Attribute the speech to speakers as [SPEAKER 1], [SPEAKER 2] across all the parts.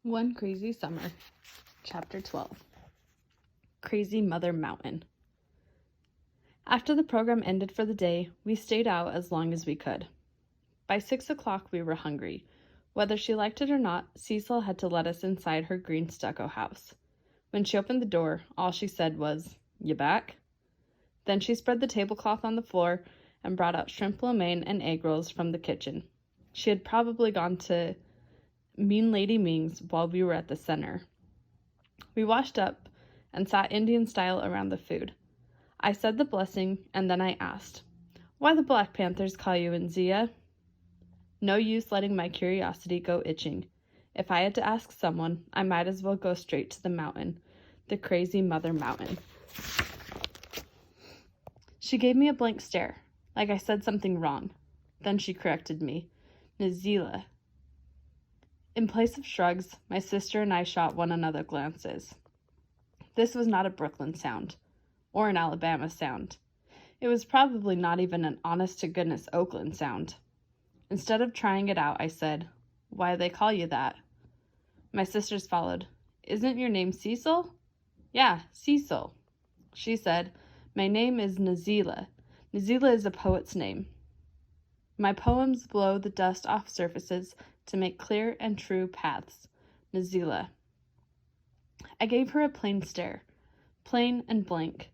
[SPEAKER 1] One Crazy Summer, Chapter 12. Crazy Mother Mountain. After the program ended for the day, we stayed out as long as we could. By 6 o'clock, we were hungry. Whether she liked it or not, Cecil had to let us inside her green stucco house. When she opened the door, all she said was, "You back?" Then she spread the tablecloth on the floor and brought out shrimp lo mein and egg rolls from the kitchen. She had probably gone to Mean Lady Ming's while we were at the center. We washed up and sat Indian style around the food. I said the blessing, and then I asked, "Why the Black Panthers call you Nazila?" No use letting my curiosity go itching. If I had to ask someone, I might as well go straight to the mountain, the crazy Mother Mountain. She gave me a blank stare, like I said something wrong. Then she corrected me. Nazila. In place of shrugs, my sister and I shot one another glances. This was not a Brooklyn sound, or an Alabama sound. It was probably not even an honest-to-goodness Oakland sound. Instead of trying it out, I said, "Why they call you that?" My sisters followed. "Isn't your name Cecil?" "Yeah, Cecil." She said, "My name is Nazila. Nazila is a poet's name. My poems blow the dust off surfaces to make clear and true paths. Nazila." I gave her a plain stare, plain and blank.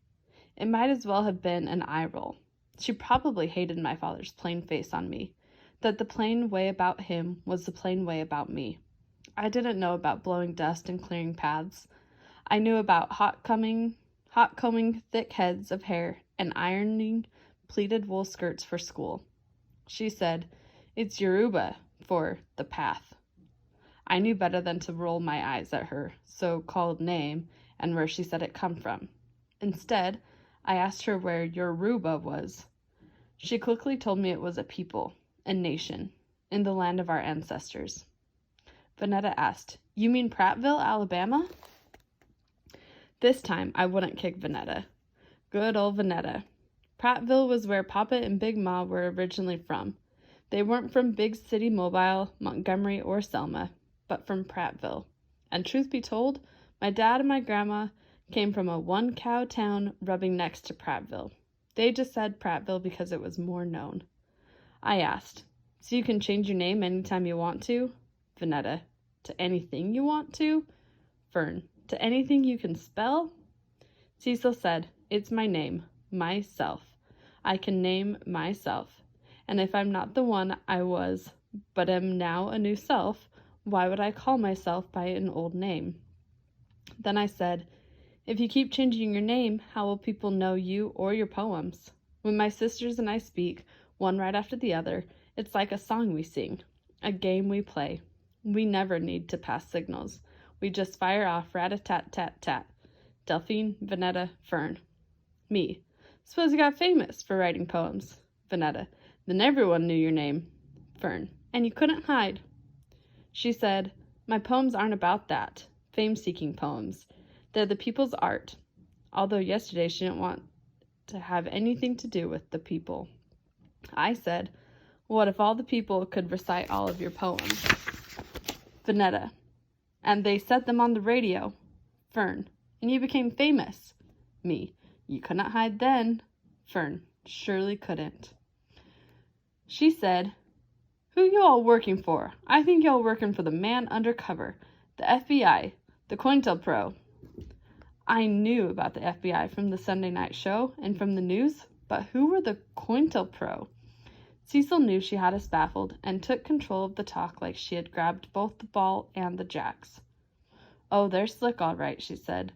[SPEAKER 1] It might as well have been an eye roll. She probably hated my father's plain face on me, that the plain way about him was the plain way about me. I didn't know about blowing dust and clearing paths. I knew about hot combing thick heads of hair and ironing pleated wool skirts for school. She said, "It's Yoruba for the path." I knew better than to roll my eyes at her so-called name and where she said it come from. Instead, I asked her where Yoruba was. She quickly told me it was a people, a nation, in the land of our ancestors. Vanetta asked, "You mean Prattville, Alabama?" This time, I wouldn't kick Vanetta. Good old Vanetta. Prattville was where Papa and Big Ma were originally from. They weren't from Big City Mobile, Montgomery, or Selma, but from Prattville. And truth be told, my dad and my grandma came from a one-cow town rubbing next to Prattville. They just said Prattville because it was more known. I asked, "So you can change your name anytime you want to?" Vanetta, "To anything you want to?" Fern, "To anything you can spell?" Cecil said, "It's my name, myself. I can name myself. And if I'm not the one I was, but am now a new self, why would I call myself by an old name?" Then I said, "If you keep changing your name, how will people know you or your poems? When my sisters and I speak, one right after the other, it's like a song we sing, a game we play. We never need to pass signals. We just fire off rat-a-tat-tat-tat. Delphine, Vanetta, Fern. Me. Suppose you got famous for writing poems. Vanetta. Then everyone knew your name. Fern. And you couldn't hide. She said, "My poems aren't about that. Fame-seeking poems. They're the people's art." Although yesterday she didn't want to have anything to do with the people. I said, "What if all the people could recite all of your poems?" Vanetta. And they set them on the radio. Fern. And you became famous. Me. You couldn't hide then. Fern. Surely couldn't. She said, "Who you all working for? I think y'all working for the man undercover, the FBI, the COINTELPRO." I knew about the FBI from the Sunday night show and from the news, but who were the COINTELPRO? Cecil knew she had us baffled and took control of the talk like she had grabbed both the ball and the jacks. "Oh, they're slick all right," she said.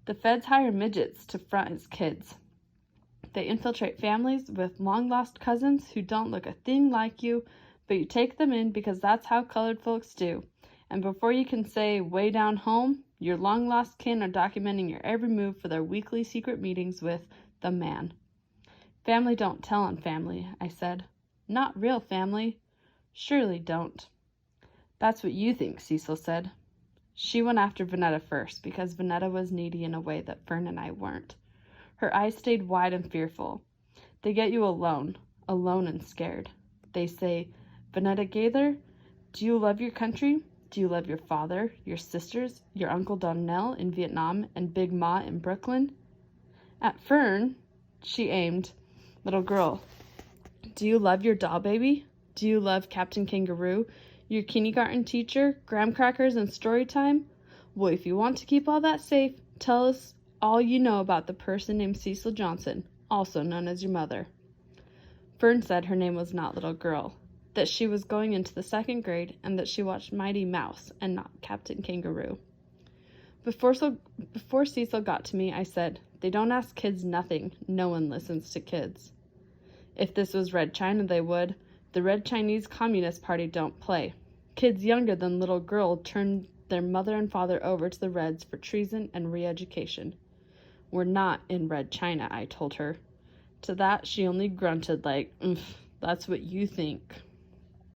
[SPEAKER 1] "The feds hire midgets to front as kids. They infiltrate families with long-lost cousins who don't look a thing like you, but you take them in because that's how colored folks do. And before you can say, 'way down home,' your long-lost kin are documenting your every move for their weekly secret meetings with the man." "Family don't tell on family," I said. "Not real family." "Surely don't." "That's what you think," Cecil said. She went after Vanetta first because Vanetta was needy in a way that Fern and I weren't. Her eyes stayed wide and fearful. They get you alone and scared. They say, "Vanetta Gaither, do you love your country? Do you love your father, your sisters, your Uncle Donnell in Vietnam, and Big Ma in Brooklyn? At Fern, she aimed. Little girl, do you love your doll baby? Do you love Captain Kangaroo, your kindergarten teacher, graham crackers, and story time? Well, if you want to keep all that safe, tell us all you know about the person named Cecil Johnson, also known as your mother. Fern said her name was not Little Girl, that she was going into the 2nd grade, and that she watched Mighty Mouse and not Captain Kangaroo. Before Cecil got to me, I said, "They don't ask kids nothing. No one listens to kids." If this was Red China, they would. The Red Chinese Communist Party don't play. Kids younger than Little Girl turned their mother and father over to the Reds for treason and re-education. We're not in Red China, I told her. To that, she only grunted like, that's what you think.